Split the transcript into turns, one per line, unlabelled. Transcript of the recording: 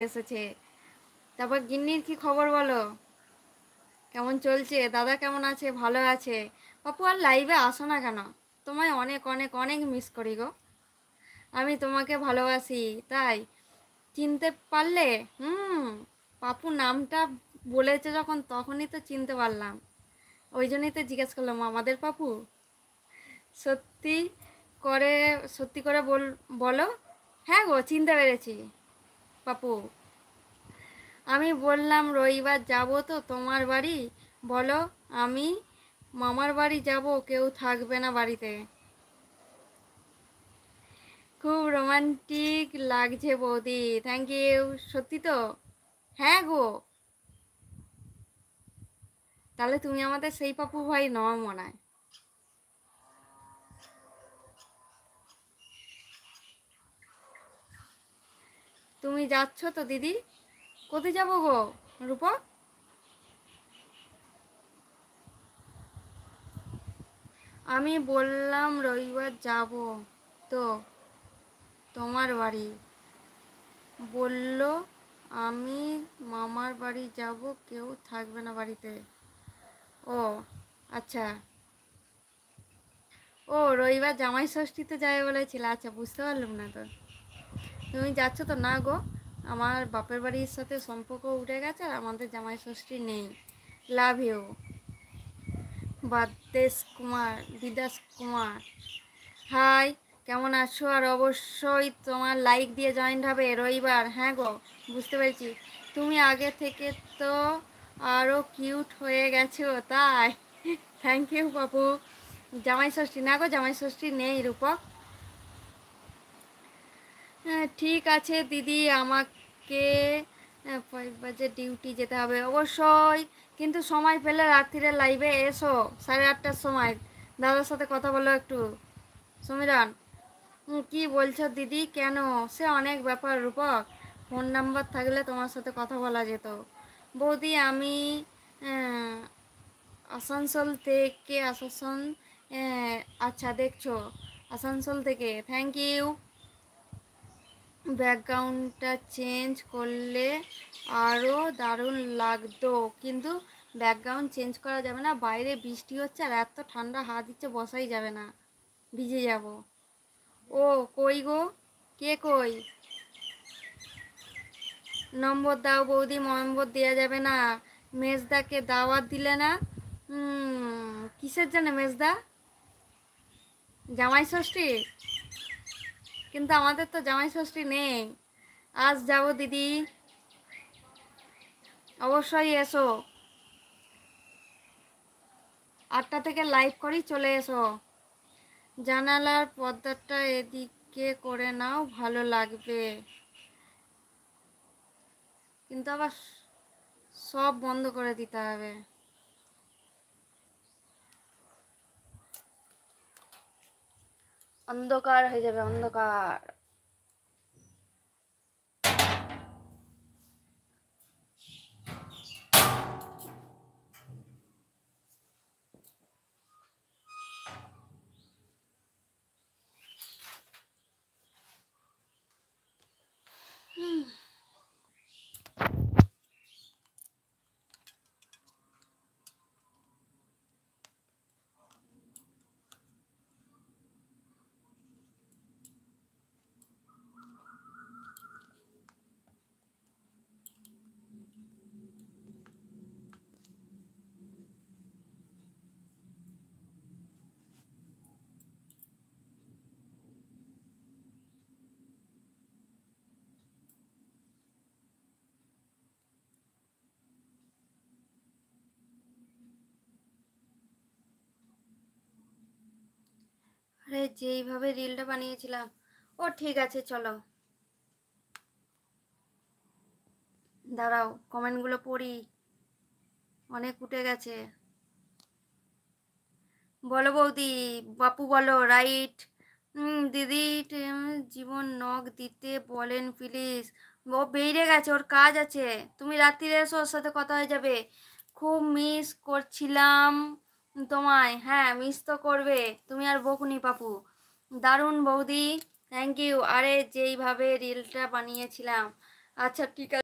এসেছে। তারপর গিন্নির কি খবর বলো? কেমন চলছে? দাদা কেমন আছে? ভালো আছে? পাপু আর লাইভে আসো না কেন? তোমায় অনেক অনেক অনেক মিস করি গো। আমি তোমাকে ভালোবাসি, তাই চিনতে পারলে? হুম। পাপু নামটা বলেছে যখন তখনই তো চিনতে পারলাম। ওই জন্যই তো জিজ্ঞেস করলাম আমাদের পাপু। সত্যি করে সত্যি করে বলো। হ্যাঁ গো, চিনতে পেরেছি পাপু। আমি বললাম রবিবার যাব তো তোমার বাড়ি। বলো আমি মামার বাড়ি যাব, কেউ থাকবে না বাড়িতে। খুব রোমান্টিক লাগছে বৌদি, থ্যাংক ইউ। সত্যি তো? হ্যাঁ গো। তাহলে তুমি আমাদের সেই পাপু ভাই নও মনে হয়। তুমি যাচ্ছ তো দিদি? কোথায় যাবো গো রূপক? আমি বললাম রবিবার যাব তো তোমার বাড়ি। বলল আমি মামার বাড়ি যাব, কেউ থাকবে না বাড়িতে। ও আচ্ছা। ও রবিবার জামাই ষষ্ঠীতে যাবে বলেছিল, আচ্ছা বুঝতে পারলাম না তো। তুমি যাচ্ছ তো? না গো, আমার বাপের বাড়ির সাথে সম্পর্ক উঠে গেছে আর আমাদের জামাই ষষ্ঠী নেই। Love you. Bidas Kumar. Hi, কেমন আছো? আর অবশ্যই তোমার লাইক দিয়ে জয়েন্ট হবে রবিবার। হ্যাঁ গো, বুঝতে পেরেছি। তুমি আগে থেকে তো আরও কিউট হয়ে গেছো, তাই থ্যাংক ইউ বাবু। জামাই ষষ্ঠী না গো, জামাই ষষ্ঠী নেই রূপক। হ্যাঁ ঠিক আছে দিদি, আমাকে 5 বাজে ডিউটি যেতে হবে অবশ্যই। কিন্তু সময় পেলে রাত্রিরে লাইভে এসো 8:30টার সময়। দাদার সাথে কথা বলো একটু। সমীরণ, কি বলছো দিদি? কেন? সে অনেক ব্যাপার রূপক। ফোন নাম্বার থাকলে তোমার সাথে কথা বলা যেত। বৌদি আমি আহ, আসানসোল থেকে আচ্ছা দেখছো, আসানসোল থেকে, থ্যাংক ইউ। ব্যাকগ্রাউন্ডটা চেঞ্জ করলে আরও দারুণ লাগতো, কিন্তু ব্যাকগ্রাউন্ড চেঞ্জ করা যাবে না, বাইরে বৃষ্টি হচ্ছে আর এত ঠান্ডা হাত দিচ্ছে, বসাই যাবে না, ভিজে যাব। ও কই গো? কে কই? নম্বর দাও বৌদি, নম্বর দেওয়া যাবে না। মেজদাকে দাওয়াত দিলে না? কিসের জন্য মেজদা? জামাই ষষ্ঠী? কিন্তু আমাদের তো জামাই ষষ্ঠী নেই। আজ যাব দিদি, অবশ্যই এসো। 8টা থেকে লাইভ করি, চলে এসো। জানালার পর্দাটা এদিকে করে নাও, ভালো লাগবে। কিন্তু আবার সব বন্ধ করে দিতে হবে, অন্ধকার হয়ে যাবে, অন্ধকার। আরে যেইভাবে রিলটা বানিয়েছিলাম। ও ঠিক আছে চলো, দাঁড়াও কমেন্টগুলো পড়ি, অনেক উঠে গেছে। বলো বৌদি। বাপু বলো রাইট। দিদি জীবন নখ দিতে বলেন প্লিজ। ও বেরিয়ে গেছে, ওর কাজ আছে। তুমি রাত্রিরে এসো, ওর সাথে কথা হয়ে যাবে। খুব মিস করছিলাম তোমায়। হ্যাঁ মিস তো করবে, তুমি আর বকুনি পাপু। দারুণ বৌদি, থ্যাংক ইউ। আরে যেইভাবে রিলটা বানিয়েছিলাম, আচ্ছা ঠিক আছে।